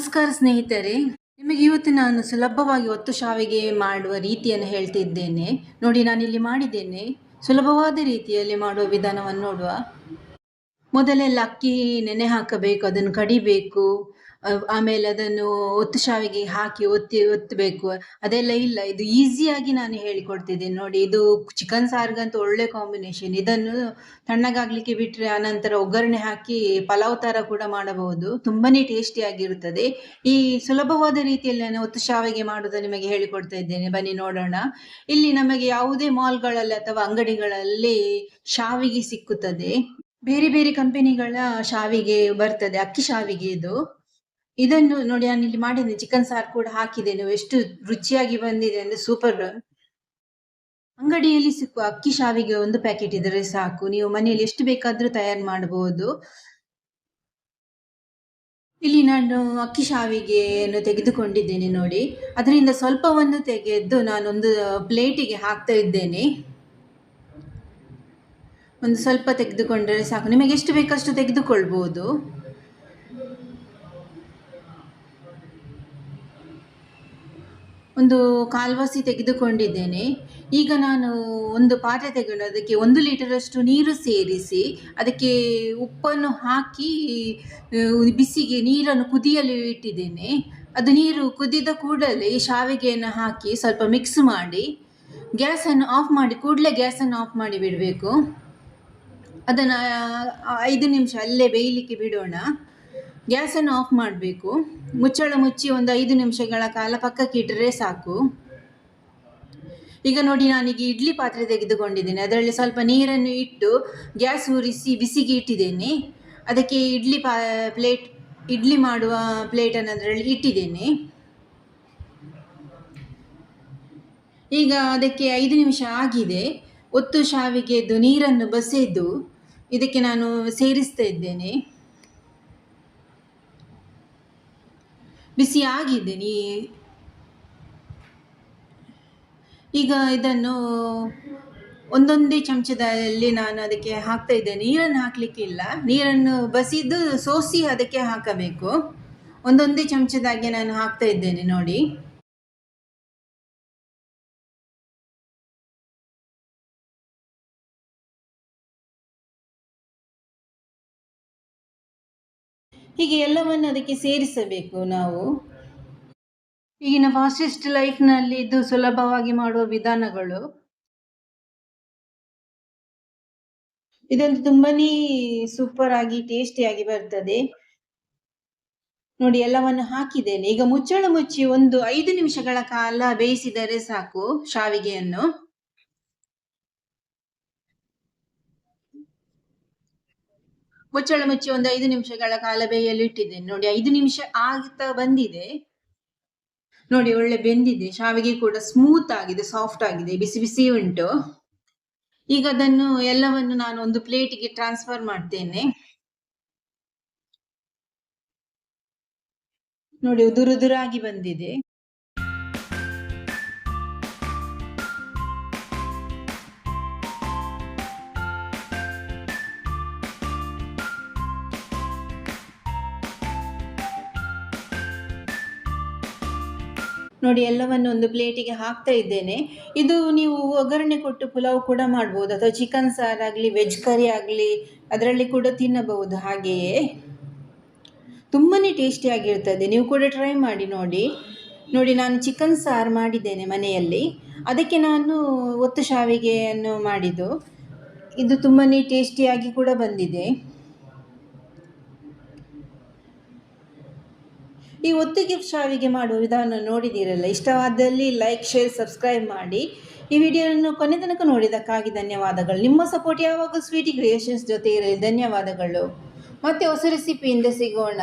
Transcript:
ನಮಸ್ಕಾರ ಸ್ನೇಹಿತರೆ, ನಿಮಗೆ ಇವತ್ತು ನಾನು ಸುಲಭವಾಗಿ ಒತ್ತು ಶಾವಿಗೆ ಮಾಡುವ ರೀತಿಯನ್ನು ಹೇಳ್ತಿದ್ದೇನೆ. ನೋಡಿ, ನಾನಿಲ್ಲಿ ಮಾಡಿದ್ದೇನೆ. ಸುಲಭವಾದ ರೀತಿಯಲ್ಲಿ ಮಾಡುವ ವಿಧಾನವನ್ನು ನೋಡುವ. ಮೊದಲೆಲ್ಲ ಅಕ್ಕಿ ನೆನೆ ಹಾಕಬೇಕು, ಅದನ್ನು ಕಡಿಬೇಕು. ಆಮೇಲೆ ಅದನ್ನು ಒತ್ತು ಶಾವಿಗೆ ಹಾಕಿ ಒತ್ತಬೇಕು. ಅದೆಲ್ಲ ಇಲ್ಲ, ಇದು ಈಸಿಯಾಗಿ ನಾನು ಹೇಳಿಕೊಡ್ತಿದ್ದೇನೆ. ನೋಡಿ, ಇದು ಚಿಕನ್ ಸಾರಿಗಂತೂ ಒಳ್ಳೆ ಕಾಂಬಿನೇಷನ್. ಇದನ್ನು ತಣ್ಣಗಾಗ್ಲಿಕ್ಕೆ ಬಿಟ್ಟರೆ ಆನಂತರ ಒಗ್ಗರಣೆ ಹಾಕಿ ಪಲಾವ್ ಥರ ಕೂಡ ಮಾಡಬಹುದು. ತುಂಬಾನೇ ಟೇಸ್ಟಿಯಾಗಿರುತ್ತದೆ. ಈ ಸುಲಭವಾದ ರೀತಿಯಲ್ಲಿ ನಾನು ಒತ್ತು ಶಾವಿಗೆ ಮಾಡೋದು ನಿಮಗೆ ಹೇಳಿಕೊಡ್ತಾ ಇದ್ದೇನೆ. ಬನ್ನಿ ನೋಡೋಣ. ಇಲ್ಲಿ ನಮಗೆ ಯಾವುದೇ ಮಾಲ್ಗಳಲ್ಲಿ ಅಥವಾ ಅಂಗಡಿಗಳಲ್ಲಿ ಶಾವಿಗೆ ಸಿಕ್ಕುತ್ತದೆ. ಬೇರೆ ಬೇರೆ ಕಂಪನಿಗಳ ಶಾವಿಗೆ ಬರ್ತದೆ, ಅಕ್ಕಿ ಶಾವಿಗೆ ಇದು. ಇದನ್ನು ನೋಡಿ, ನಾನು ಇಲ್ಲಿ ಮಾಡಿದ್ದೇನೆ. ಚಿಕನ್ ಸಾರು ಕೂಡ ಹಾಕಿದ್ದೇನೆ. ಎಷ್ಟು ರುಚಿಯಾಗಿ ಬಂದಿದೆ ಅಂದ್ರೆ ಸೂಪರ್. ಅಂಗಡಿಯಲ್ಲಿ ಸಿಕ್ಕುವ ಅಕ್ಕಿ ಶಾವಿಗೆ ಒಂದು ಪ್ಯಾಕೆಟ್ ಇದ್ರೆ ಸಾಕು. ನೀವು ಮನೆಯಲ್ಲಿ ಎಷ್ಟು ಬೇಕಾದ್ರೂ ತಯಾರು ಮಾಡಬಹುದು. ಇಲ್ಲಿ ನಾನು ಅಕ್ಕಿ ಶಾವಿಗೆಯನ್ನು ತೆಗೆದುಕೊಂಡಿದ್ದೇನೆ. ನೋಡಿ, ಅದರಿಂದ ಸ್ವಲ್ಪವನ್ನು ತೆಗೆದು ನಾನೊಂದು ಪ್ಲೇಟಿಗೆ ಹಾಕ್ತಾ ಇದ್ದೇನೆ. ಒಂದು ಸ್ವಲ್ಪ ತೆಗೆದುಕೊಂಡರೆ ಸಾಕು. ನಿಮಗೆ ಎಷ್ಟು ಬೇಕಷ್ಟು ತೆಗೆದುಕೊಳ್ಬಹುದು. ಒಂದು ಕಾಲ್ವಾಸಿ ತೆಗೆದುಕೊಂಡಿದ್ದೇನೆ. ಈಗ ನಾನು ಒಂದು ಪಾತ್ರೆ ತೆಗೆದು ಅದಕ್ಕೆ 1 ಲೀಟರಷ್ಟು ನೀರು ಸೇರಿಸಿ ಅದಕ್ಕೆ ಉಪ್ಪನ್ನು ಹಾಕಿ ಬಿಸಿಗೆ ನೀರನ್ನು ಕುದಿಯಲು ಇಟ್ಟಿದ್ದೇನೆ. ಅದು ನೀರು ಕುದಿದ ಕೂಡಲೇ ಈ ಶಾವಿಗೆಯನ್ನು ಹಾಕಿ ಸ್ವಲ್ಪ ಮಿಕ್ಸ್ ಮಾಡಿ ಗ್ಯಾಸನ್ನು ಆಫ್ ಮಾಡಿ, ಕೂಡಲೇ ಗ್ಯಾಸನ್ನು ಆಫ್ ಮಾಡಿ ಬಿಡಬೇಕು. ಅದನ್ನು 5 ನಿಮಿಷ ಅಲ್ಲೇ ಬೇಯಲಿಕ್ಕೆ ಬಿಡೋಣ. ಗ್ಯಾಸನ್ನು ಆಫ್ ಮಾಡಬೇಕು. ಮುಚ್ಚಳ ಮುಚ್ಚಿ ಒಂದು 5 ನಿಮಿಷಗಳ ಕಾಲ ಪಕ್ಕಕ್ಕೆ ಇಟ್ಟರೆ ಸಾಕು. ಈಗ ನೋಡಿ, ನಾನೀಗ ಇಡ್ಲಿ ಪಾತ್ರೆ ತೆಗೆದುಕೊಂಡಿದ್ದೇನೆ. ಅದರಲ್ಲಿ ಸ್ವಲ್ಪ ನೀರನ್ನು ಇಟ್ಟು ಗ್ಯಾಸ್ ಉರಿಸಿ ಬಿಸಿಗೆ ಇಟ್ಟಿದ್ದೇನೆ. ಅದಕ್ಕೆ ಇಡ್ಲಿ ಮಾಡುವ ಪ್ಲೇಟನ್ನು ಅದರಲ್ಲಿ ಇಟ್ಟಿದ್ದೇನೆ. ಈಗ ಅದಕ್ಕೆ 5 ನಿಮಿಷ ಆಗಿದೆ. ಒತ್ತು ಶಾವಿಗೆದು ನೀರನ್ನು ಬಸೆದು ಇದಕ್ಕೆ ನಾನು ಸೇರಿಸ್ತಾ ಇದ್ದೇನೆ. ಬಿಸಿ ಆಗಿದೆ ಈಗ ಇದನ್ನು ಒಂದೊಂದೇ ಚಮಚದಲ್ಲಿ ನಾನು ಅದಕ್ಕೆ ಹಾಕ್ತಾ ಇದ್ದೇನೆ. ನೀರನ್ನು ಹಾಕಲಿಕ್ಕಿಲ್ಲ, ನೀರನ್ನು ಬಸಿದು ಸೋಸಿ ಅದಕ್ಕೆ ಹಾಕಬೇಕು. ಒಂದೊಂದೇ ಚಮಚದಾಗೆ ನಾನು ಹಾಕ್ತಾ ಇದ್ದೇನೆ. ನೋಡಿ, ಹೀಗೆ ಎಲ್ಲವನ್ನು ಅದಕ್ಕೆ ಸೇರಿಸಬೇಕು ನಾವು. ಈಗಿನ ಫಾಸ್ಟೆಸ್ಟ್ ಲೈಫ್ನಲ್ಲಿ ಇದು ಸುಲಭವಾಗಿ ಮಾಡುವ ವಿಧಾನಗಳು. ಇದಂತೂ ತುಂಬಾನೇ ಸೂಪರ್ ಆಗಿ ಟೇಸ್ಟಿಯಾಗಿ ಬರ್ತದೆ. ನೋಡಿ, ಎಲ್ಲವನ್ನು ಹಾಕಿದ್ದೇನೆ. ಈಗ ಮುಚ್ಚಳ ಮುಚ್ಚಿ ಒಂದು 5 ನಿಮಿಷಗಳ ಕಾಲ ಬೇಯಿಸಿದರೆ ಸಾಕು ಶಾವಿಗೆಯನ್ನು. ಮುಚ್ಚಳ ಮುಚ್ಚಿ ಒಂದು 5 ನಿಮಿಷಗಳ ಕಾಲ ಬೇಯಲು ಇಟ್ಟಿದ್ದೇನೆ. ನೋಡಿ, 5 ನಿಮಿಷ ಆಗ್ತಾ ಬಂದಿದೆ. ನೋಡಿ, ಒಳ್ಳೆ ಬೆಂದಿದೆ. ಶಾವಿಗೆ ಕೂಡ ಸ್ಮೂತ್ ಆಗಿದೆ, ಸಾಫ್ಟ್ ಆಗಿದೆ, ಬಿಸಿ ಬಿಸಿ ಉಂಟು. ಈಗ ಅದನ್ನು ಎಲ್ಲವನ್ನು ನಾನು ಒಂದು ಪ್ಲೇಟಿಗೆ ಟ್ರಾನ್ಸ್ಫರ್ ಮಾಡ್ತೇನೆ. ನೋಡಿ, ಉದುರುದುರಾಗಿ ಬಂದಿದೆ. ನೋಡಿ, ಎಲ್ಲವನ್ನು ಒಂದು ಪ್ಲೇಟಿಗೆ ಹಾಕ್ತಾ ಇದ್ದೇನೆ. ಇದು ನೀವು ಒಗ್ಗರಣೆ ಕೊಟ್ಟು ಪುಲಾವ್ ಕೂಡ ಮಾಡ್ಬೋದು, ಅಥವಾ ಚಿಕನ್ ಸಾರಾಗಲಿ ವೆಜ್ ಕರಿ ಆಗಲಿ ಅದರಲ್ಲಿ ಕೂಡ ತಿನ್ನಬಹುದು. ಹಾಗೆಯೇ ತುಂಬಾ ಟೇಸ್ಟಿಯಾಗಿರ್ತದೆ. ನೀವು ಕೂಡ ಟ್ರೈ ಮಾಡಿ ನೋಡಿ. ನೋಡಿ, ನಾನು ಚಿಕನ್ ಸಾರು ಮಾಡಿದ್ದೇನೆ ಮನೆಯಲ್ಲಿ. ಅದಕ್ಕೆ ನಾನು ಒತ್ತು ಶಾವಿಗೆಯನ್ನು ಮಾಡಿದ್ದು. ಇದು ತುಂಬಾ ಟೇಸ್ಟಿಯಾಗಿ ಕೂಡ ಬಂದಿದೆ. ಈ ಒತ್ತಿಗೆ ಶಾವಿಗೆ ಮಾಡುವ ವಿಧಾನ ನೋಡಿದ್ದೀರಲ್ಲ. ಇಷ್ಟವಾದಲ್ಲಿ ಲೈಕ್, ಶೇರ್, ಸಬ್ಸ್ಕ್ರೈಬ್ ಮಾಡಿ. ಈ ವಿಡಿಯೋವನ್ನು ಕೊನೆ ತನಕ ನೋಡಿದ್ದಕ್ಕಾಗಿ ಧನ್ಯವಾದಗಳು. ನಿಮ್ಮ ಸಪೋರ್ಟ್ ಯಾವಾಗ ಸ್ವೀಟಿ ಕ್ರಿಯೇಷನ್ಸ್ ಜೊತೆ ಇರಲಿ. ಧನ್ಯವಾದಗಳು. ಮತ್ತೆ ಹೊಸ ರೆಸಿಪಿಯಿಂದ ಸಿಗೋಣ.